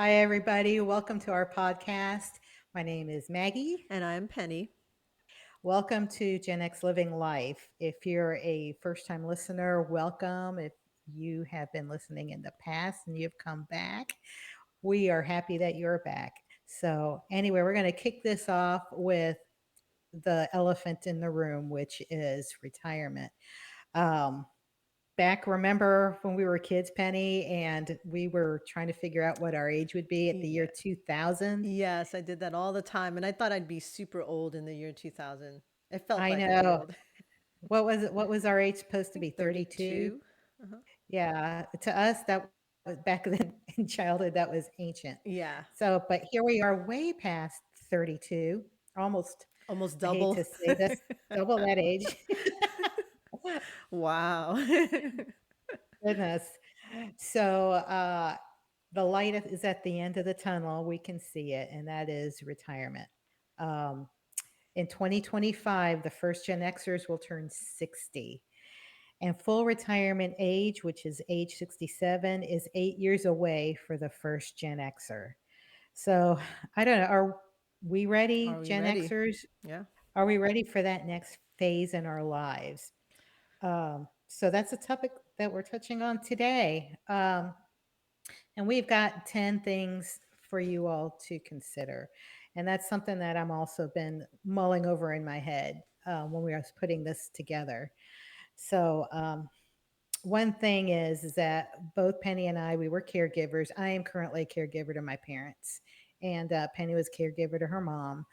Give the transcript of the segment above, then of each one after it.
Hi, everybody. Welcome to our podcast. My name is Maggie. And I'm Penny. Welcome to Gen X Living Life. If you're a first time listener, welcome. If you have been listening in the past and you've come back, we are happy that you're back. So, anyway, we're going to kick this off with the elephant in the room, which is retirement. Um, remember when we were kids, Penny, and we were trying to figure out what our age would be at the year Yeah. 2000? Yes, I did that all the time. And I thought I'd be super old in the year 2000. It felt I like I'd be know. old. What was it? What was our age supposed I to be? think 32? 32. Uh-huh. Yeah. To us, that was back then in childhood, that was ancient. Yeah. So, but here we are way past 32, almost, Almost I hate double. to say this, double that age. Wow. Goodness. So, the light is at the end of the tunnel. We can see it, and that is retirement. Um, in 2025, the first Gen Xers will turn 60. And full retirement age, which is age 67, is 8 years away for the first Gen Xer. So I don't know. Are we Are ready, we Gen ready? Xers? Yeah. Are we ready for that next phase in our lives? So that's a topic that we're touching on today. And we've got 10 things for you all to consider. And that's something that I'm also been mulling over in my head when we was putting this together. So one thing is that both Penny and I, we were caregivers. I am currently a caregiver to my parents, and Penny was caregiver to her mom.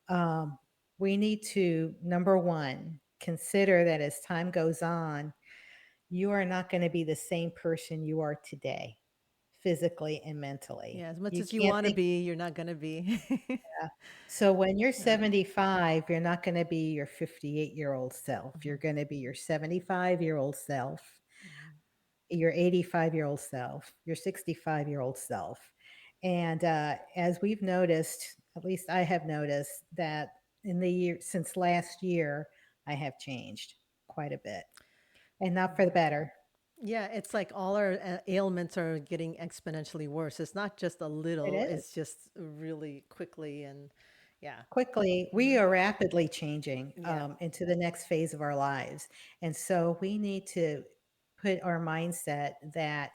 Um, we need to, number one, consider that as time goes on, you are not going to be the same person you are today, physically and mentally. Yeah. As much You as you can't want to think. be, you're not going to be. So when you're Yeah. 75, you're not going to be your 58-year-old self. You're Mhm. going to be your 75-year-old self, Mhm. your 85-year-old self, your 65-year-old self. And as we've noticed, at least I have noticed that in the year since last year, I have changed quite a bit, and not for the better. Yeah, it's like all our ailments are getting exponentially worse. It's not just a It little, is. it's just really quickly and yeah. Quickly, we Hmm. are rapidly changing Yeah. into the next phase of our lives. And so we need to put our mindset that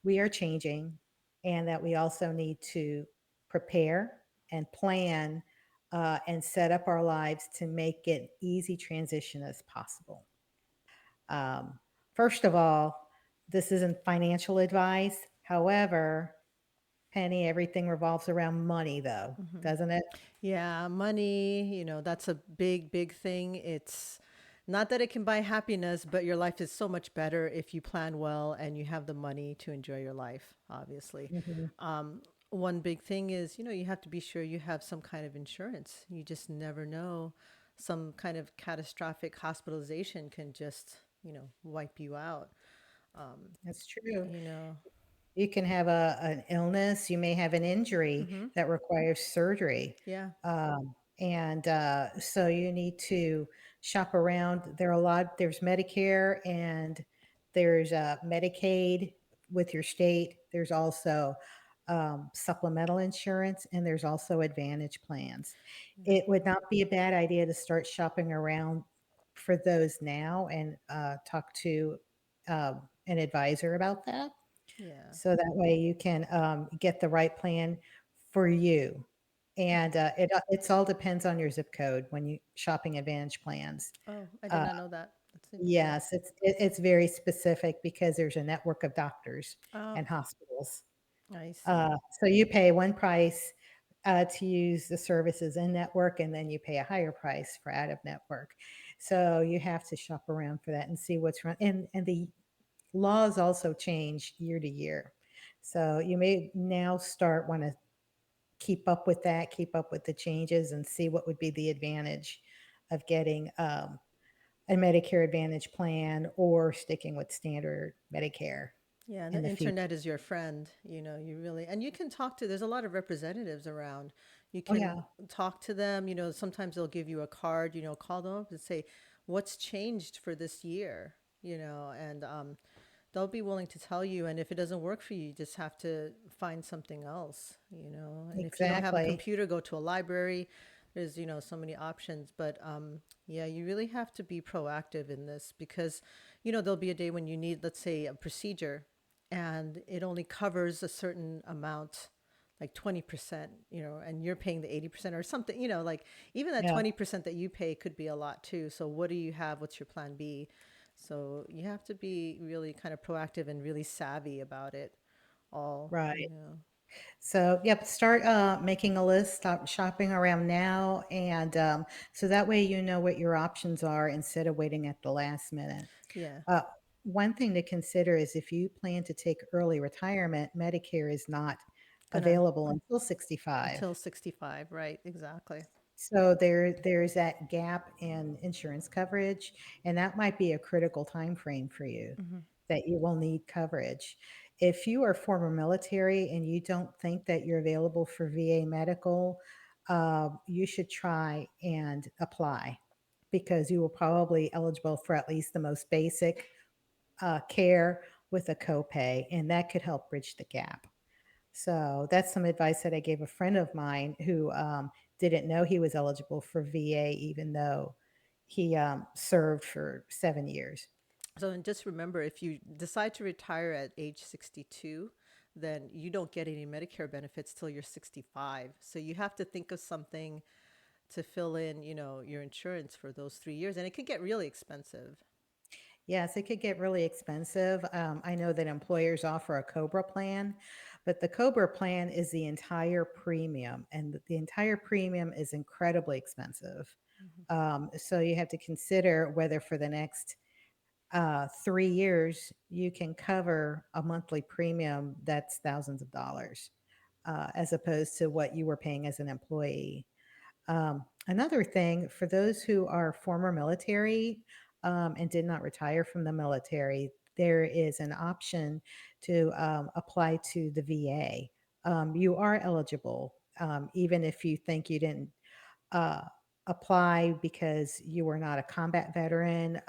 we are changing and that we also need to prepare and plan and set up our lives to make it easy transition as possible. Um, First of all, this isn't financial advice. However, Penny, everything revolves around money, though, Hmm. doesn't it? Yeah, money, that's a big, big thing. It's not that it can buy happiness, but your life is so much better if you plan well and you have the money to enjoy your life, obviously. Mhm. One big thing is, you have to be sure you have some kind of insurance. You just never know. Some kind of catastrophic hospitalization can just, wipe you out. Um, That's true. you know, You can have an illness, you may have an injury hmm. that requires surgery. Yeah. And so you need to shop around. There's Medicare and there's Medicaid with your state. There's also supplemental insurance and there's also advantage plans. Yeah. It would not be a bad idea to start shopping around for those now and talk to an advisor about that. Yeah. So that way you can get the right plan for you. And it's all depends on your zip code when you shopping advantage plans. Oh, I did Uh, not know that. That's interesting. yes, it's very specific because there's a network of doctors Oh, and hospitals. I see. So you pay one price to use the services in network, and then you pay a higher price for out of network. So you have to shop around for that and see what's run. And the laws also change year to year. So you may now start want to keep up with that, keep up with the changes, and see what would be the advantage of getting a Medicare Advantage plan or sticking with standard Medicare Yeah, in the the future. internet is your friend. You really, and you can talk to, there's a lot of representatives around. You Oh can yeah, talk to them, sometimes they'll give you a card, call them up and say, what's changed for this year, and they'll be willing to tell you. And if it doesn't work for you, you just have to find something else, you know. And if you don't have a Exactly. computer, go to a library. There's, you know, so many options. But yeah, you really have to be proactive in this because, you know, there'll be a day when you need, let's say, a procedure and it only covers a certain amount, like 20%, you know, and you're paying the 80% or something, you know, like even that Yeah, 20% that you pay could be a lot too. So what do you have? What's your plan B? So you have to be really kind of proactive and really savvy about it all, you right. know. So, yep, start making a list, stop shopping around now. And so that way you know what your options are instead of waiting at the last minute. Yeah. Uh, One thing to consider is if you plan to take early retirement, Medicare is not Gonna available until 65. until 65, right? Exactly. So there's that gap in insurance coverage, and that might be a critical time frame for you Hmm. that you will need coverage. If you are former military and you don't think that you're available for VA medical, you should try and apply because you will probably eligible for at least the most basic care with a copay, and that could help bridge the gap. So that's some advice that I gave a friend of mine who didn't know he was eligible for VA, even though he served for 7 years. So and just remember, if you decide to retire at age 62, then you don't get any Medicare benefits till you're 65. So you have to think of something to fill in, you know, your insurance for those 3 years, and it can get really expensive. Yes, it could get really expensive. I know that employers offer a Cobra plan, but the Cobra plan is the entire premium, and the entire premium is incredibly expensive. Mhm. So you have to consider whether for the next 3 years, you can cover a monthly premium that's thousands of dollars, as opposed to what you were paying as an employee. Another thing for those who are former military and did not retire from the military, there is an option to apply to the VA. You are eligible, even if you think you didn't uh, apply because you were not a combat veteran.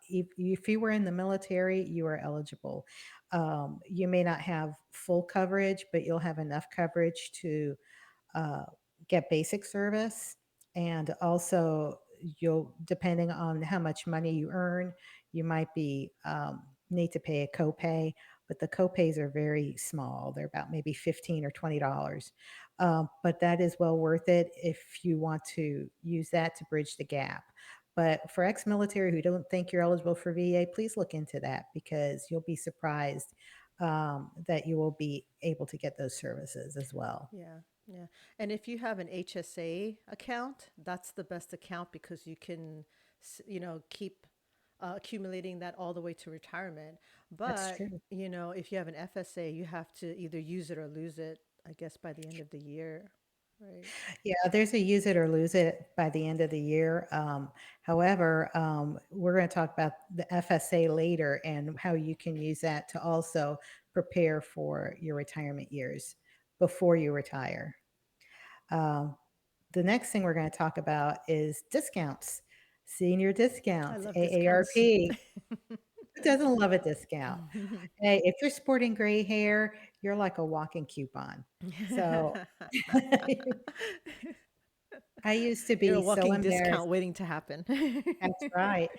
If you were in the military, you are eligible. You may not have full coverage, but you'll have enough coverage to uh, get basic service. And also, you'll, depending on how much money you earn, you might be need to pay a copay, but the copays are very small. They're about maybe 15 or $20. But that is well worth it if you want to use that to bridge the gap. But for ex military who don't think you're eligible for VA, please look into that because you'll be surprised that you will be able to get those services as well. Yeah, yeah. And if you have an HSA account, that's the best account because you can, you know, keep accumulating that all the way to retirement. That's But, true. you know, if you have an FSA, you have to either use it or lose it, I guess, by the end of the year, right? Yeah, there's a use it or lose it by the end of the year. However, we're going to talk about the FSA later and how you can use that to also prepare for your retirement years before you retire. Um, the next thing we're going to talk about is discounts, senior I discounts, love discounts. AARP. Who doesn't love a discount? Hey, if you're sporting gray hair, you're like a walking coupon. So I used to You're a be so walking embarrassed. discount waiting to happen. That's right.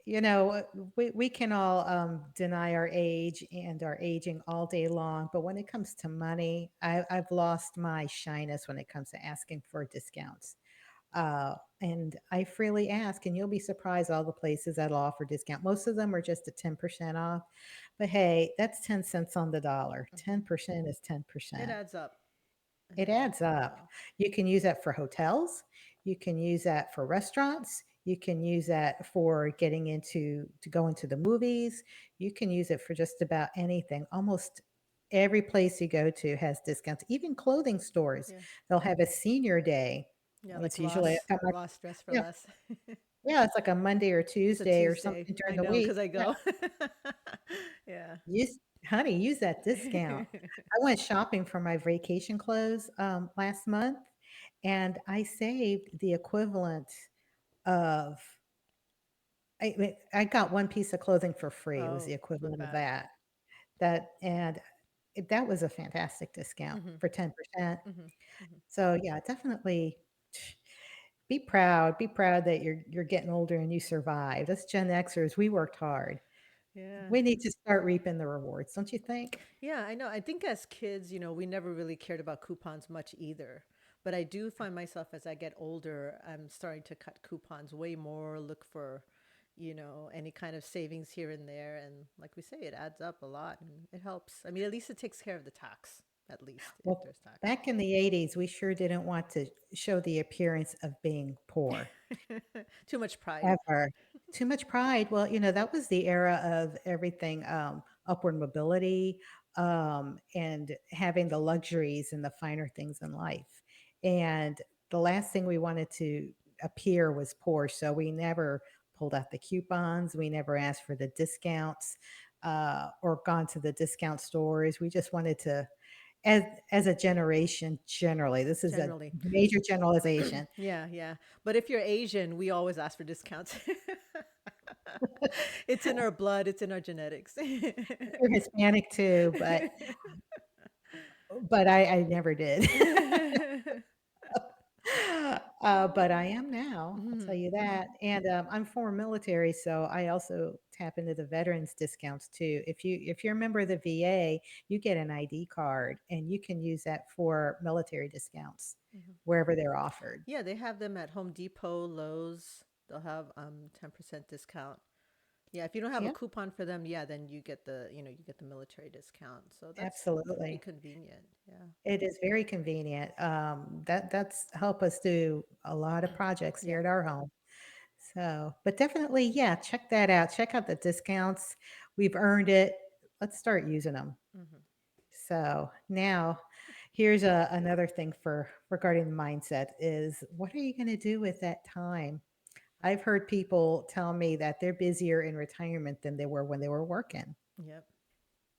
You know, we can all deny our age and our aging all day long, but when it comes to money, I've lost my shyness when it comes to asking for discounts. And I freely ask, and you'll be surprised all the places that'll offer discount. Most of them are just at 10% off, but hey, that's 10 cents on the dollar. Mhm. 10% is It 10%. adds up. It It adds up. adds up. Yeah. You can use that for hotels. You can use that for restaurants. You can use that for getting into to go into the movies. You can use it for just about anything. Almost every place you go to has discounts. Even clothing stores, Yeah. they'll have a senior day. Yeah, like It's usually Ross dress for yeah, less. yeah, it's like a Monday or It's a Tuesday or Tuesday. something during I the know week. because I Yeah, go. Yeah. honey, use that discount. I went shopping for my vacation clothes last month and I saved the equivalent of I got one piece of clothing for free. It was the Oh, not equivalent of bad. that. That and that was a fantastic discount Mm-hmm. for 10%. Mm-hmm. Mm-hmm. So, yeah, definitely be proud that you're getting older and you survived. Us Gen Xers, we worked hard. Yeah. We need to start reaping the rewards, don't you think? Yeah, I know. I think as kids, we never really cared about coupons much either. But I do find myself as I get older, I'm starting to cut coupons way more, look for, any kind of savings here and there. And like we say, it adds up a lot and it helps. I mean, at least it takes care of the tax, at least if Well, there's tax. back in the '80s, we sure didn't want to show the appearance of being poor. Too much pride. Ever. Too much pride. Well, that was the era of everything, upward mobility, and having the luxuries and the finer things in life. And the last thing we wanted to appear was poor, so we never pulled out the coupons, we never asked for the discounts, or gone to the discount stores. We just wanted to as as a generation, generally, this is a Generally. major generalization. Yeah, yeah. But if you're Asian, we always ask for discounts. It's in our blood, it's in our genetics. You're Hispanic too, but I never did. But I am now, I'll tell Mhm, you that, and, I'm former military, so I also tap into the veterans discounts too. If you're a member of the VA, you get an ID card, and you can use that for military discounts mhm. wherever they're offered. Yeah, they have them at Home Depot, Lowe's. They'll have 10% discount. Yeah, if you don't have a Yep, coupon for them, yeah, then you get the military discount. So that's pretty absolutely. convenient. Yeah. It is very convenient. That's helped us do a lot of projects here Yeah. at our home. So, but definitely, yeah, check that out. Check out the discounts. We've earned it. Let's start using them. Hmm. So now here's another thing for regarding the mindset is what are you going to do with that time? I've heard people tell me that they're busier in retirement than they were when they were working. Yep.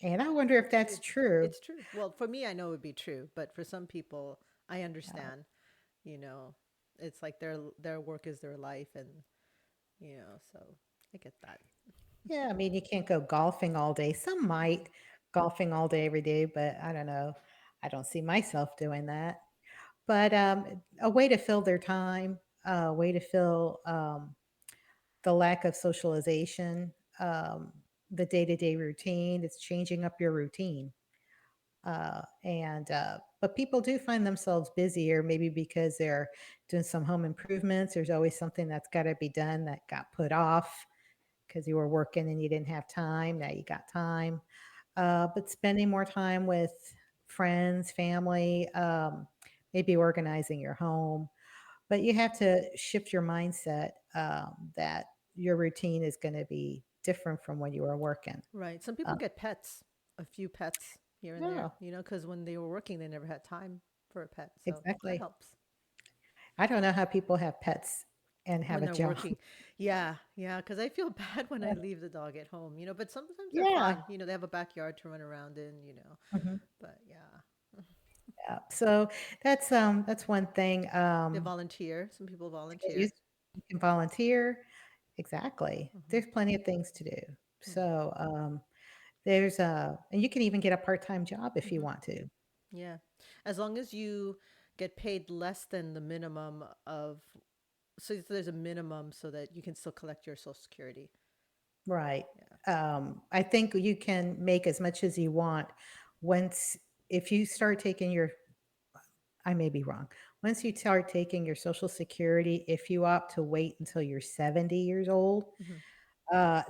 And I wonder if that's It's true. it's true. Well, for me, I know it would be true, but for some people, I Uh, understand. You know, it's like their work is their life, and so I get that. yeah, I mean, you can't go golfing all day. Some might golfing all day every day, but I don't know. I don't see myself doing that. But a way to fill their time, a way to fill the lack of socialization, the day to day routine. It's changing up your routine. But people do find themselves busier, maybe because they're doing some home improvements. There's always something that's got to be done that got put off because you were working and you didn't have time. Now you got time. But spending more time with friends, family, maybe organizing your home. But you have to shift your mindset that your routine is going to be different from when you were working. Right. Some people Um, get pets, a few pets here and there, no, because when they were working, they never had time for a pet. So that exactly. helps I don't know how people have pets and have when a they're job. working. Yeah. Yeah. Because I feel bad when I leave the dog at home, but sometimes they're Yeah. fine. They have a backyard to run around in. Mhm. But yeah, Yeah. So that's one thing. they volunteer. Some people To get used, volunteer. you can volunteer. Exactly. Hmm. There's plenty of things to do. Hmm. So and you can even get a part-time job if you Hmm. want to. Yeah. As long as you get paid less than the minimum of, so there's a minimum so that you can still collect your Social Security. Right. Yeah. I think you can make as much as you want once if you start taking your I may be wrong. Once you start taking your Social Security, if you opt to wait until you're 70 years old, Hmm.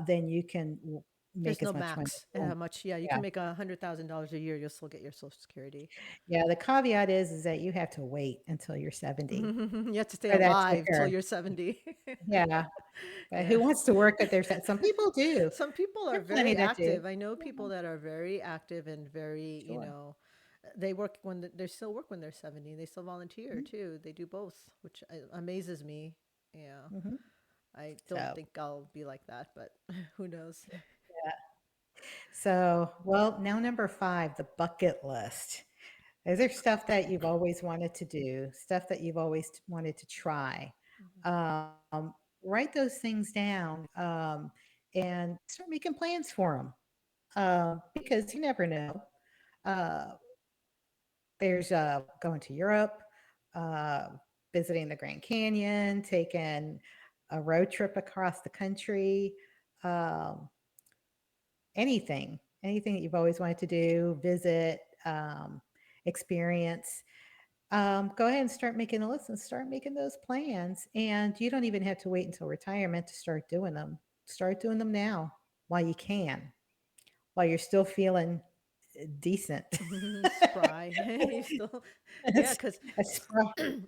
then you can There's make no as much money as max you and how want. much. Yeah, you Yeah. can make $100,000 a year. You'll still get your Social Security. Yeah. The caveat is that you have to wait until you're 70 You have to stay for that to alive till occur. you're 70. Yeah. But Yeah. who wants to work at their some people do. Some people There are are plenty very that do. active. I know Yeah, people that are very active and very, sure. they work when they still work when they're 70. They still volunteer Mhm, too. They do both, which amazes me. Yeah. mhm. I don't So, think I'll be like that, but who knows? yeah. So, well, now number 5, the bucket list. Is there stuff that you've always wanted to do, stuff that you've always wanted to try? Mhm. Um, write those things down, and start making plans for them, because you never know. Uh, there's going to Europe, uh, visiting the Grand Canyon, taking a road trip across the country, um, anything that you've always wanted to do, visit, experience. Go ahead and start making a list and start making those plans. And you don't even have to wait until retirement to start doing them. Start doing them now while you can, while you're still feeling decent. Spry. You still, yeah, That's, because that's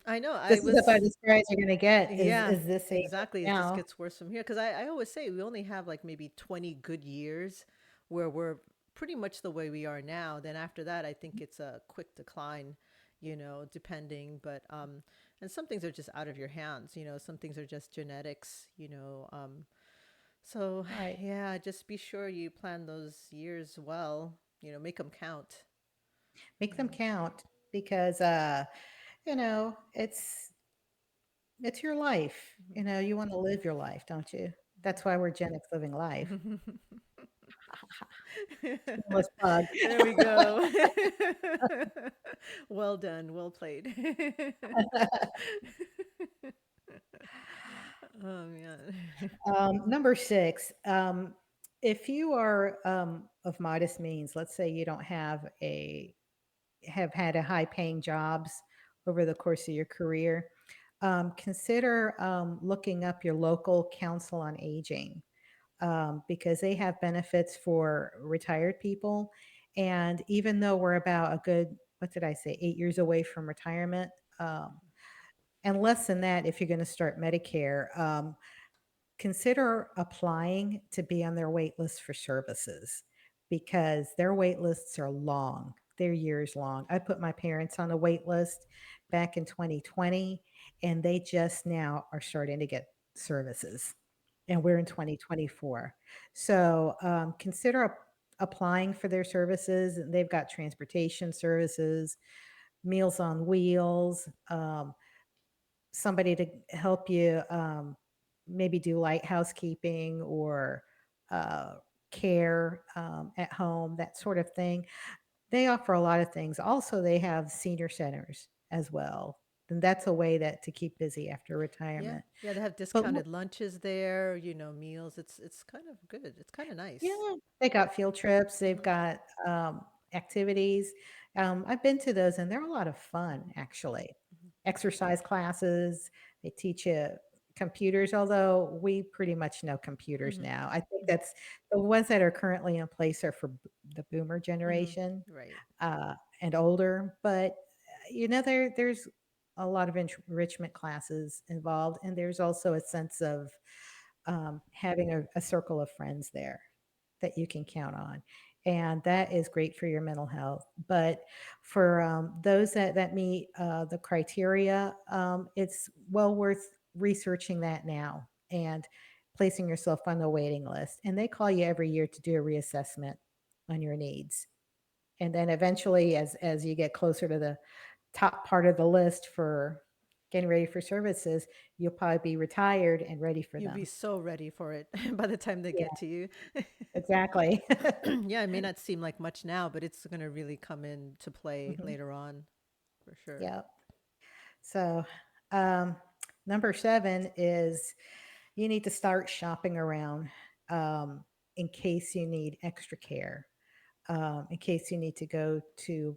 I know I this is about was. as far as you're gonna get Yeah, is this age right exactly. It just now. gets worse from here. Because I always say we only have like maybe 20 good years where we're pretty much the way we are now. Then after that, I think it's a quick decline, depending. But, and some things are just out of your hands, some things are just genetics, So Right. yeah, just be sure you plan those years well, make them count, Make you them know. count because it's your life. You want to live your life, don't you? That's why we're Gen X living life. Shameless plug. There we go. Well done. Well played. Oh man. Number 6, if you are of modest means, let's say you don't have had a high paying jobs over the course of your career, consider looking up your local council on aging, because they have benefits for retired people. And even though we're about a good, what did I say, 8 years away from retirement, um, and less than that if you're going to start Medicare, consider applying to be on their wait list for services because their wait lists are long. They're years long. I put my parents on a wait list back in 2020, and they just now are starting to get services. And we're in 2024. So consider applying for their services. They've got transportation services, Meals on Wheels, somebody to help you, maybe do light housekeeping or uh, care at home, that sort of thing. They offer a lot of things. Also, they have senior centers as well. And that's a way that to keep busy after Yeah. retirement. Yeah, they have But discounted lunches there, meals. It's kind of good. It's kind of nice. yeah, they got field trips, they've Hmm. got, activities. I've been to those, and they're a lot of fun, Hmm. actually. Exercise classes, they teach you computers, although we pretty much know computers Hmm. now. I think Hmm. that's the ones that are currently in place are for the boomer Hmm. generation, Right. uh, and older, but, there's a lot of enrichment classes involved, and there's also a sense of, having a circle of friends there that you can count on. And that is great for your mental health. But for those that meet the criteria, it's well worth researching that now and placing yourself on the waiting list. And they call you every year to do a reassessment on your needs. And then eventually, as you get closer to the top part of the list for getting ready for services, you'll probably be retired and ready for You'll be them. so ready for it by the time they Yeah, get to you. exactly. Yeah, it may not seem like much now, but it's going to really come into play Mhm. later on for sure. Yeah. So, um, number 7 is you need to start shopping around, um, in case you need extra care, in case you need to go to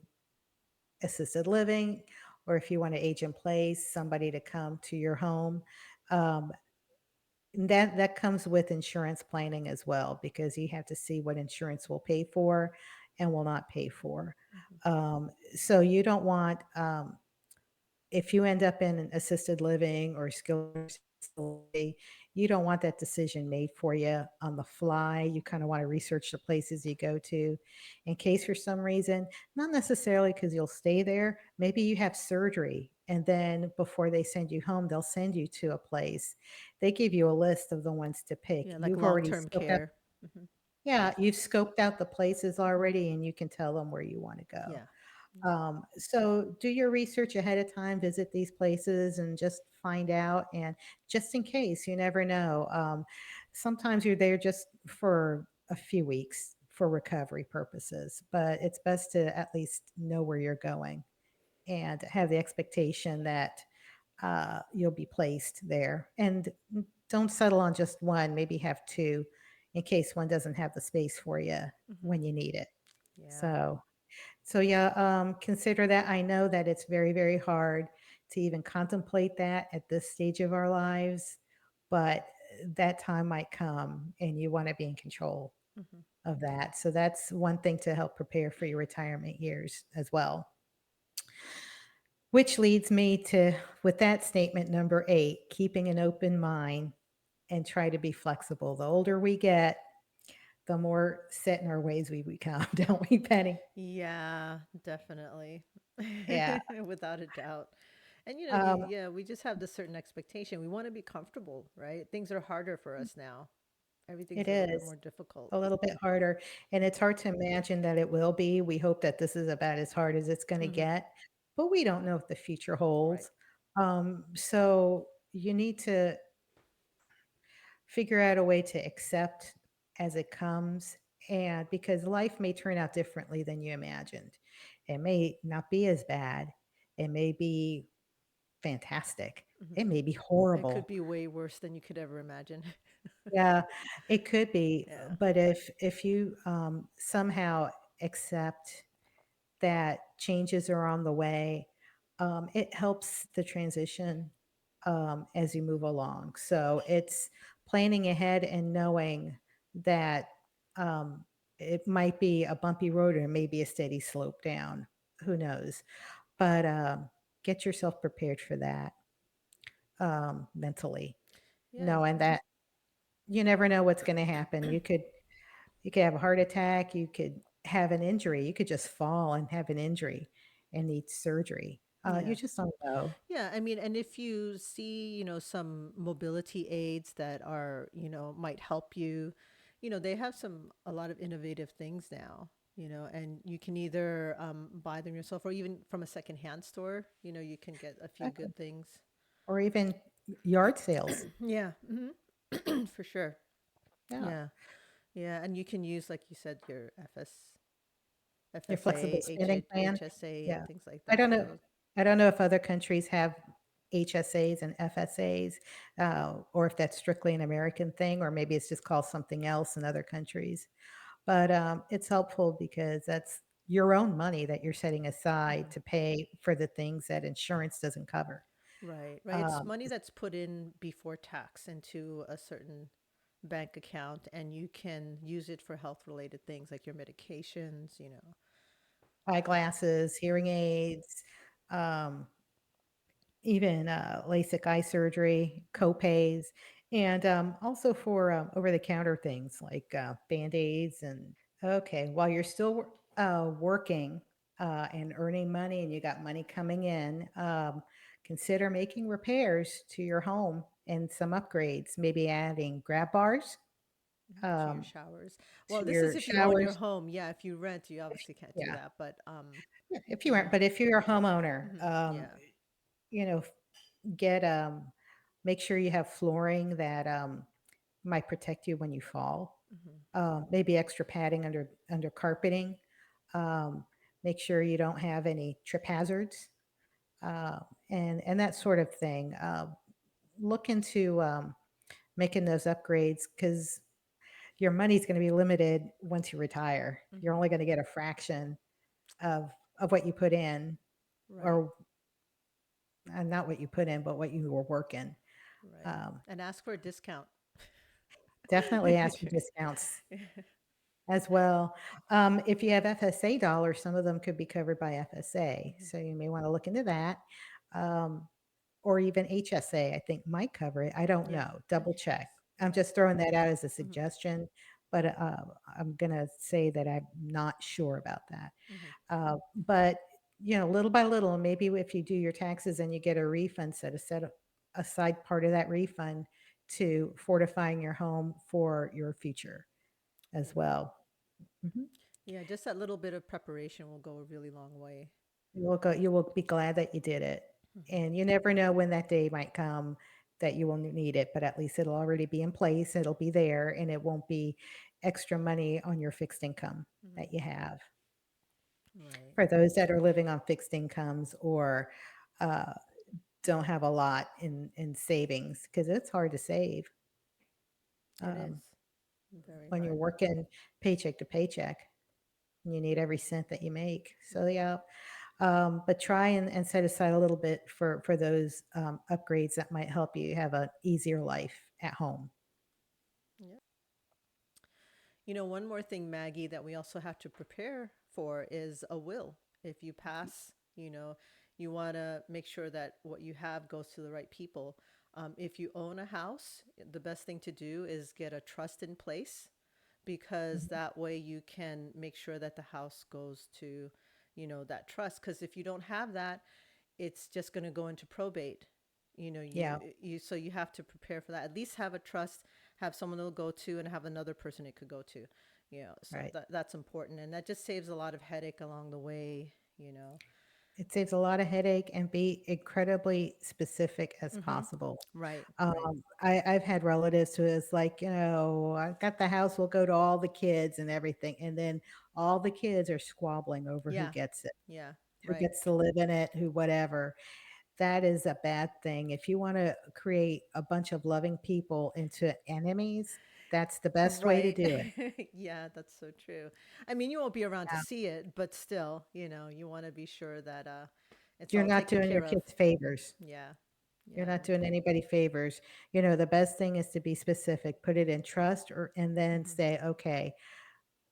assisted living, or if you want to age in place, somebody to come to your home. Um, and that comes with insurance planning as well, because you have to see what insurance will pay for and will not pay for. Hmm. So you don't want, if you end up in an assisted living or skilled nursing facility, you don't want that decision made for you on the fly. You kind of want to research the places you go to in case for some reason, not necessarily because you'll stay there, maybe you have surgery. And then before they send you home, they'll send you to a place. They give you a list of the ones to pick. Yeah, like You've long already term scoped out, care. Hmm. yeah, you've scoped out the places Hmm. already and you can tell them where you want to go. Yeah. Yeah. So do your research ahead of time, visit these places and just find out. And just in case, you never know. Sometimes you're there just for a few weeks for recovery purposes, but it's best to at least know where you're going and have the expectation that you'll be placed there. And don't settle on just one, maybe have two in case one doesn't have the space for you Hmm. when you need it. Yeah. So yeah, consider that. I know that it's very, very hard to even contemplate that at this stage of our lives, but that time might come and you want to be in control Hmm. of that. So that's one thing to help prepare for your retirement years as well. Which leads me to, with that statement number 8, keeping an open mind and try to be flexible. The older we get, the more set in our ways we become, don't we, Penny? Yeah, definitely. Yeah. Without a doubt. And Um, yeah, we just have this certain expectation. We want to be comfortable, right? Things are harder for us now. Everything's it a little bit is more difficult. a little bit harder, and it's hard to imagine that it will be. We hope that this is about as hard as it's going to Hmm. get, but we don't know what the future Right. holds. So you need to figure out a way to accept as it comes, and because life may turn out differently than you imagined. It may not be as bad. It may be fantastic. Hmm. It may be It could horrible. be way worse than you could ever imagine. Yeah, it could be, Yeah. but if you somehow accept that changes are on the way, it helps the transition as you move along. So it's planning ahead and knowing that um, it might be a bumpy road or maybe a steady slope down. Who knows? But get yourself prepared for that mentally, Yeah. knowing that you never know what's going to happen. You could have a heart attack, you could have an injury, you could just fall and have an injury and need surgery. You Yeah. just don't know. Yeah, I mean, and if you see, some mobility aids that are, might help you, they have a lot of innovative things now, and you can either buy them yourself or even from a secondhand store, you can get a few Exactly. good things. Or even yard sales. Yeah, for sure. Yeah. Yeah, yeah, and you can use, like you said, your Your flexible FSA, spending plan. HSA, and Yeah. things like I don't that. know. I don't know if other countries have HSAs and FSAs, or if that's strictly an American thing, or maybe it's just called something else in other countries. But it's helpful because that's your own money that you're setting aside Mhm. to pay for the things that insurance doesn't cover. Right, right. It's Um, money that's put in before tax into a certain bank account, and you can use it for health related things like your medications. Eyeglasses, hearing aids, um, even LASIK eye surgery, Mhm. copays, and also for over the counter things like band aids. Okay, while you're still working and earning money and you got money coming in, consider making repairs to your home and some upgrades, maybe adding grab bars To your um, showers. Well, to this is your if you own your showers. home. Yeah, if you rent, you obviously can't do Yeah, that. But yeah, if you aren't, yeah, but if you're a homeowner, yeah, you know, get make sure you have flooring that might protect you when you fall. hmm, Maybe extra padding under carpeting. Um, make sure you don't have any trip hazards, uh, and that sort of thing. Look into making those upgrades because your money's going to be limited once you retire. You're hmm, only going to get a fraction of what you put in, right, or not what you put in, but what you were working. right. Um, And ask for a discount. Definitely ask for discounts as well. If you have FSA dollars, some of them could be covered by FSA, Mhm. so you may wanna look into that. Um, or even HSA, I think might cover it. I don't Yeah, know. Double check. insurance. I'm Yeah. just throwing that out as a Hmm. suggestion, but I'm gonna say that I'm not sure about that. Hmm. But little by little, maybe if you do your taxes and you get a refund, set aside part of that refund to fortifying your home for your future as Right. well. Mhm. Yeah, just that little bit of preparation will go a really long way. You will be glad that you did it, Hmm. and you never know when that day might come that you will need it, but at least it'll already be in place, it'll be there, and it won't be extra money on your fixed income that Hmm. you have. Right. For those that are living on fixed incomes or, uh, don't have a lot in savings, because it's hard to save, It is um, very when you're hard. working paycheck to paycheck, and you need every cent that you make. So, Hmm. yeah, but try and set aside a little bit for those, upgrades that might help you have an easier life at home. Yeah. One more thing, Maggie, that we also have to prepare for is a will. If you pass, you want to make sure that what you have goes to the right people. If you own a house, the best thing to do is get a trust in place, because Mhm. that way you can make sure that the house goes to, that trust. Because if you don't have that, it's just going to go into probate. Yeah, So you have to prepare for that. At least have a trust, have someone it'll go to, and have another person it could go to. So right. that's important, and that just saves a lot of headache along the way. It saves a lot of headache and be incredibly specific as Mm-hmm. possible. Right. Right. I've had relatives who is like, I got the house, will go to all the kids and everything. And then all the kids are squabbling over who Yeah. gets it, Yeah. who Right. gets to live in it, who whatever. That is a bad thing. If you want to create a bunch of loving people into enemies, that's the best way to Right. do it. Yeah, that's so true. I mean, you won't be around to Yeah. see it, but still, you want to be sure that it's You're all not taken doing your care of. kids favors. Yeah. You're Yeah. not doing anybody favors. The best thing is to be specific, put it in trust or and then Mm-hmm. say, okay,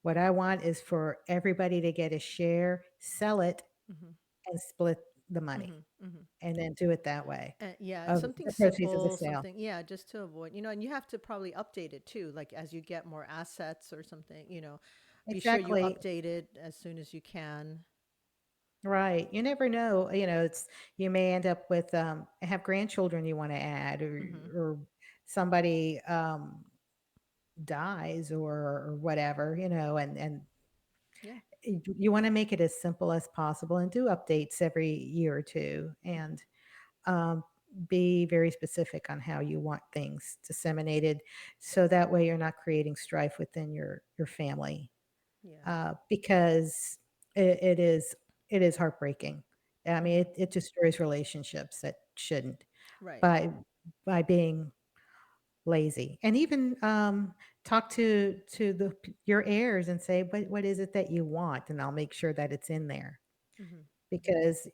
what I want is for everybody to get a share, sell it Mm-hmm. and split the money Mm-hmm. Mm-hmm. and then do it that way Yeah, of something the proceeds of the simple, sale. something, yeah, just to avoid, and you have to probably update it too, like as you get more assets or something, be sure you Exactly. update it as soon as you can. Right. You never know, you may end up with have grandchildren you want to add Mm-hmm. or somebody dies or whatever, and Yeah. you want to make it as simple as possible and do updates every year or two Mm-hmm. and um, be very specific on how you want things disseminated so that way you're not creating strife within your family Yeah. because it is heartbreaking. I mean, Mm-hmm. it destroys relationships that shouldn't Right. by by being lazy. And even talk to your heirs and say, what is it that you want? And I'll make sure that it's in there. Mm-hmm. Mm-hmm. Because,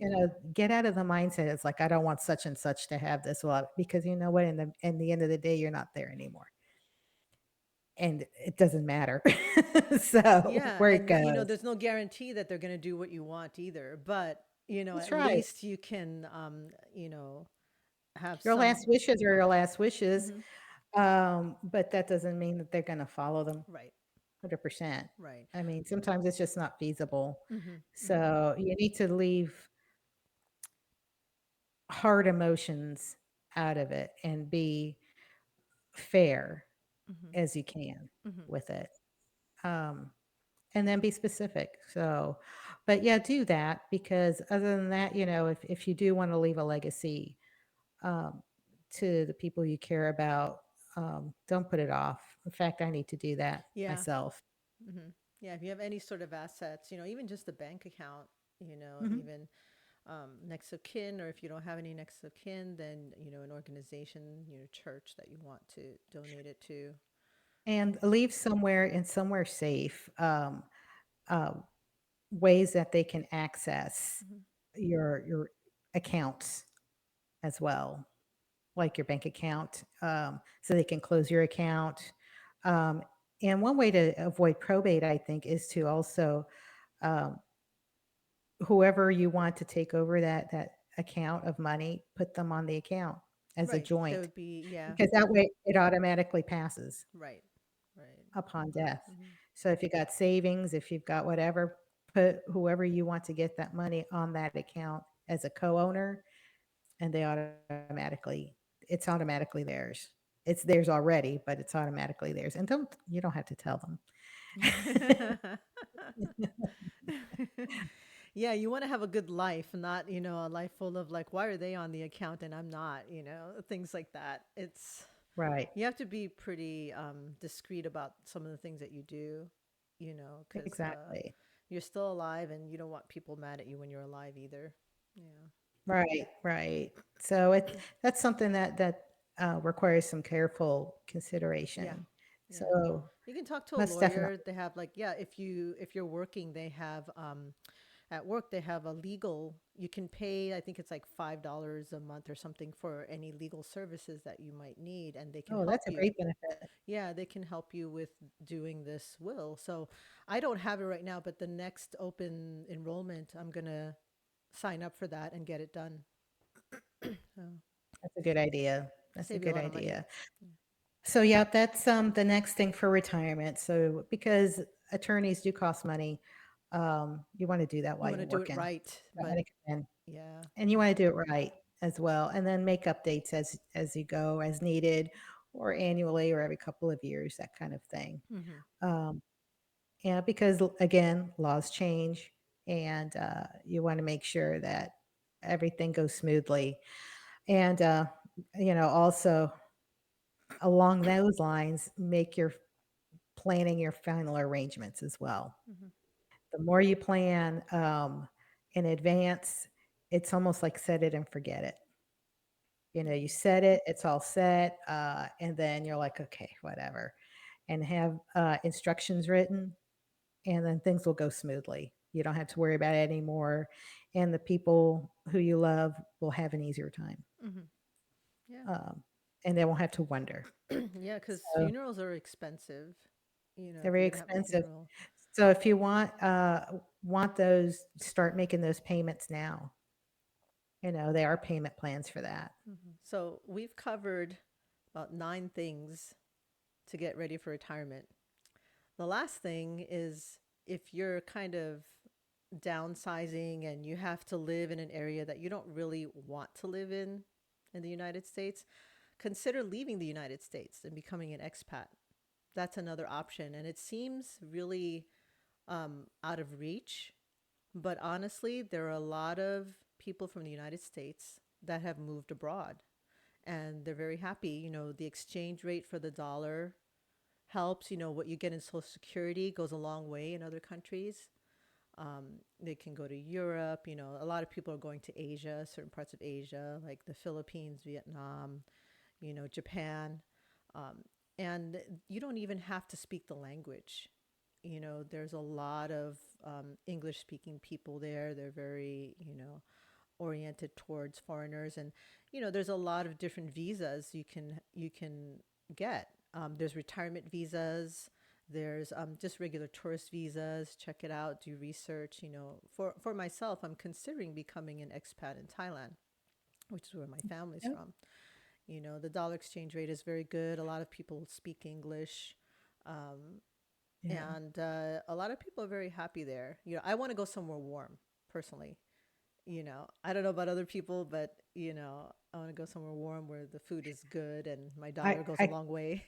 get out of the mindset. It's like, I don't want such and such to have this. Well, because you know what? In the end of the day, you're not there anymore. And it doesn't matter. So Yeah, where it and goes. there's no guarantee that they're going to do what you want either, but That's at right. least you can have Your some. last wishes are your last wishes. Mm-hmm. But that doesn't mean that they're gonna follow them Right. 100%. Right. I mean, sometimes it's just not feasible. Mm-hmm. Mm-hmm. So, you need to leave hard emotions out of it and be fair Mm-hmm. as you can Mm-hmm. with it. Um, and then be specific. So, but yeah, do that because other than that, if you do wanna leave a legacy, um, to the people you care about, don't put it off. In fact, I need to do that Yeah. myself. Hmm. Yeah, if you have any sort of assets, even just a bank account, Mhm. even next of kin, or if you don't have any next of kin, then an organization, church that you want to donate it to. And Yeah. leave somewhere safe, uh, ways that they can access Hmm. your accounts as well, like your bank account, so they can close your account. Um, and one way to avoid probate, I think, is to also, um, whoever you want to take over that account of money, put them on the account as a Right. That joint, would be, yeah. because that way it automatically passes Right. Right. upon death. Hmm. So if you got savings, if you've got whatever, put whoever you want to get that money on that account as a co-owner, and it's automatically theirs. It's theirs already, but it's automatically theirs. And you don't have to tell them. Yeah. Yeah, you want to have a good life, not, a life full of like, why are they on the account and I'm not, things like that. Right. You have to be pretty discreet about some of the things that you do, because Exactly. you're still alive and you don't want people mad at you when you're alive either. Yeah. Right, right. So that's something that requires some careful Yeah. consideration. Yeah. So You can talk to a that's lawyer. definitely They have like, yeah, if you're working, they have at work they have a legal, you can pay, I think it's like $5 a month or something for any legal services that you might need and they can oh, help that's a you. great benefit. Yeah, they can help you with doing this will. So I don't have it right now, but the next open enrollment, I'm going to sign up for that and get it done. So That's a good idea. That's a save you a good lot of money. idea. So yeah, that's the next thing for retirement. So because attorneys do cost money, you want to do that You while want you're to do it working. right, Don't but let it come in. yeah. And you want to do it right as well, and then make updates as you go, as needed, or annually, or every couple of years, that kind of thing. Hmm. Um, yeah, because again, laws change, and you want to make sure that everything goes smoothly. And also along those lines, make your planning your final arrangements as well. Hmm. The more you plan in advance, it's almost like set it and forget it. You Yeah. set it, it's all set, and then you're like, okay, whatever, and have instructions written, and then things will go smoothly. You don't have to worry about it anymore, and the people who you love will have an easier time, Hmm. Yeah. um, and they won't have to wonder. Yeah, because So funerals are expensive. they're If very you're gonna have a expensive. funeral. So if you want those, start making those payments now. There are payment plans for that. So we've covered about 9 things to get ready for retirement. The last thing is if you're kind of downsizing and you have to live in an area that you don't really want to live in the United States, consider leaving the United States and becoming an expat. That's another option. And it seems really out of reach. But honestly, there are a lot of people from the United States that have moved abroad and they're very happy. The exchange rate for the dollar helps. What you get in Social Security goes a long way in other countries. They can go to Europe. A lot of people are going to Asia, certain parts of Asia, like the Philippines, Vietnam, Japan. Um, and you don't even have to speak the language. There's a lot of English speaking people there. They're very, oriented towards foreigners. And, there's a lot of different visas you can get. There's retirement visas. There's just regular tourist visas. Check it out. Do research. For myself, I'm considering becoming an expat in Thailand, which is where my family's Yep. from. The dollar exchange rate is very good. A lot of people speak English. Um, Yeah. and a lot of people are very happy there. I want to go somewhere warm personally. I don't know about other people, but I want to go somewhere warm where the food is good and my I dollar goes a I long way.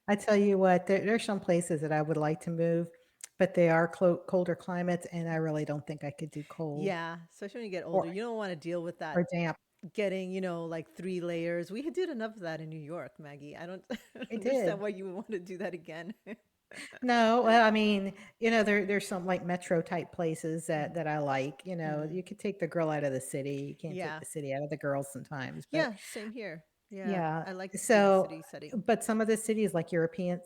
I tell you what, there's some places that I would like to move, but they are colder climates, and I really don't think I could do cold Yeah, especially when you get or older, you don't want to deal with that or damp. getting, like 3 layers. We did enough of that in New York, Maggie. I don't I understand did. why you would want to do that again. No, well, I mean, there's some like metro type places that Mhm. that I like. Mhm. You could take the girl out of the city. You can't take Yeah. the city out of the girls sometimes, but Yeah, same here. Yeah, yeah. I like the big So, city setting. but some of the cities, like European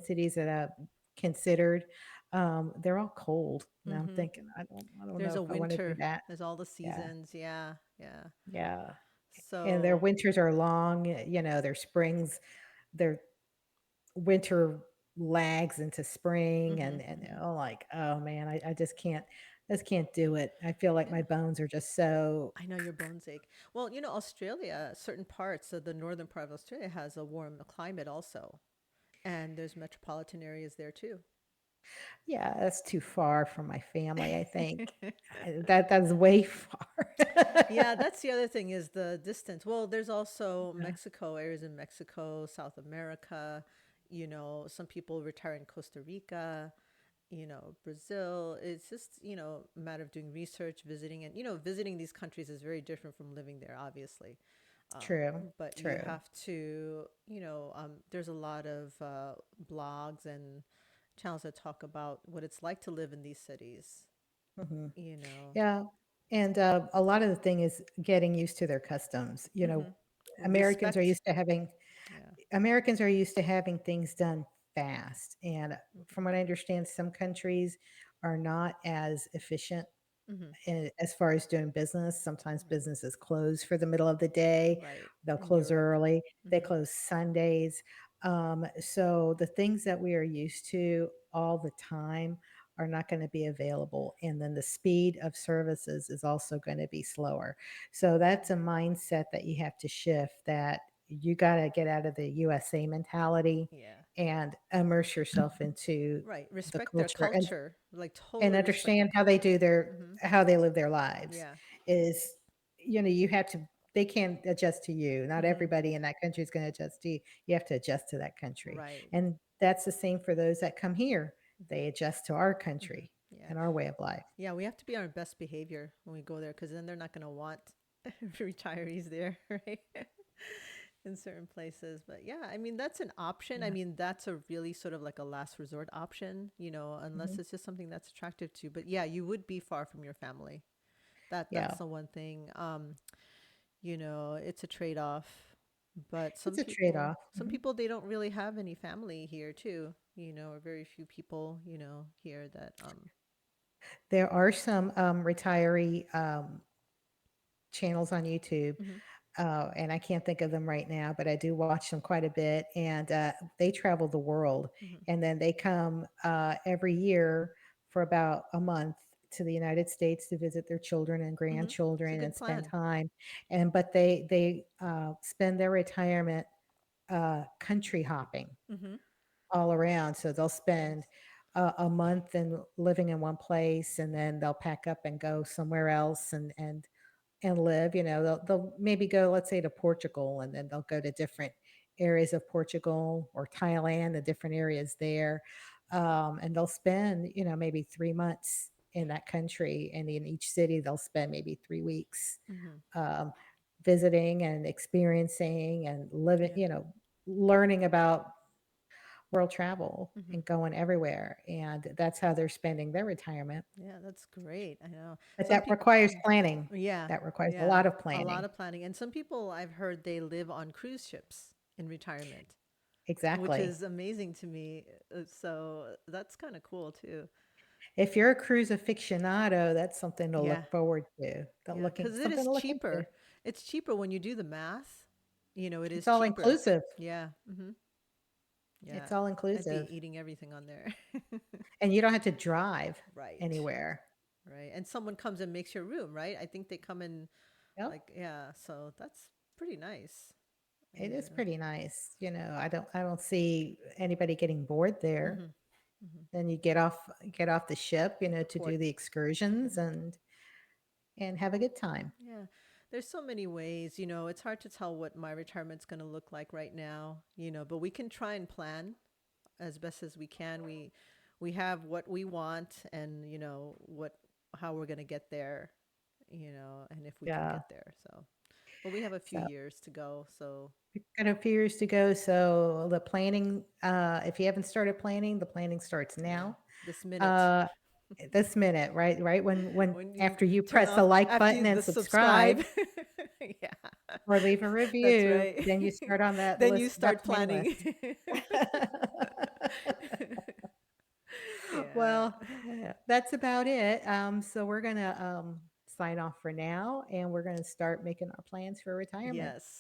cities that I've considered, they're all cold, and I'm Mhm. thinking, I don't There's know a if I want to do winter. that. There's all the Yeah, seasons. Yeah, yeah. yeah. And their So, winters are long. Their springs, their winter lags into spring, mhm, and mhm. like, oh man, I just can't do it. I feel like my Yeah. bones are just so. I know your bones ache. Well, Australia, certain parts of the northern part of Australia has a warm climate also. And there's metropolitan areas there too. Yeah, that's too far from my family, I think. That's way far. Yeah, that's the other thing is the distance. Well, there's also Yeah. Mexico, areas in Mexico, South America. Some people retire in Costa Rica. Brazil. It's just, a matter of doing research, visiting, and, visiting these countries is very different from living there, obviously. Um, True. but you True. have to, there's a lot of blogs and channels that talk about what it's like to live in these cities, Hmm. you know. Yeah. And a lot of the thing is getting used to their customs. Hmm. Americans are Respect. used to having Yeah. Americans are used to having things done fast. And from what I understand, some countries are not as efficient Hmm. as far as doing business. Sometimes businesses close for the middle of the day. Right. They'll In close Europe. early. They Hmm. close Sundays. So the things that we are used to all the time are not going to be available. And then the speed of services is also going to be slower. So that's a mindset that you have to shift, that you got to get out of the USA mentality Yeah. and immerse yourself into Right. the Respect their culture culture. Like and totally respect their understand how they culture. do their Hmm. how they live their lives. Yeah. Is you have to, they can't adjust to you. Not Hmm. everybody in that country is going to adjust to you. You have to adjust to that country. Right. And that's the same for those that come here. Hmm. They adjust to our Hmm. country Yeah. and our way of life. Yeah. We have to be our best behavior when we go there because then they're not going to want retirees there, right? In certain places. But yeah, I mean, that's an option. I Yeah. mean, that's a really sort of like a last resort option, Mhm. unless it's just something that's attractive to you. But yeah, you would be far from your family. That's Yeah. the one thing. It's a trade-off. But It's a trade-off. some Mhm. people they don't really have any family here too, or very few people, here that There are some retiree channels on YouTube. mhm, And I can't think of them right now, but I do watch them quite a bit. And they travel the world, mhm, and then they come every year for about a month to the United States to visit their children and mhm. It's a grandchildren good and spend plan. time. And but they spend their retirement country hopping Mhm. all around. So they'll spend Nice. a month and living in one place, and then they'll pack up and go somewhere else and live. They'll maybe go, let's say, to Portugal, and then they'll go to different areas of Portugal or Thailand, the different areas there. And they'll spend, maybe 3 months in that country. And in each city, they'll spend maybe 3 weeks Mhm. um, visiting and experiencing and living, Yeah. learning about world travel Mhm. and going everywhere. And that's how they're spending their retirement. Yeah, that's great. I know. But Some that people requires planning. yeah. That requires a Yeah. lot of A lot planning. of planning. And some people I've heard they live on cruise ships in retirement, which Exactly. is amazing to me. So that's kind of cool too. If you're a cruise aficionado, that's something to Yeah. look forward to. Yeah, cuz it Something is to look into. cheaper. It's cheaper when you do the math. It It's is all cheaper. inclusive. Yeah. Mhm. Yeah. It's all I'd be inclusive. eating everything on there. And you don't have to drive Right. anywhere. Right. And someone comes and makes your room, right? I think they come in Yep. like yeah, so that's pretty nice. It is Yeah. pretty nice. I don't see anybody getting bored there. Mhm. Mhm. Then you get off the ship, At the to do port. the excursions Mhm. and have a good time. Yeah. There's so many ways, it's hard to tell what my retirement's going to look like right now, but we can try and plan as best as we can. We have what we want and, what how we're going to get there, and if we can Yeah. get there. So, but we have a few So years to go, so we've got a few years to go. So the planning, if you haven't started planning, the planning starts yeah, now. this minute Uh, this minute, right when when you after you turn press the off like after button and the subscribe subscribe. Yeah. or leave a That's review, right. then you start on that Then you list, that start planning planning. list. Yeah. Well, that's about it. So we're gonna sign off for now, and we're gonna start making our plans for retirement. Yes.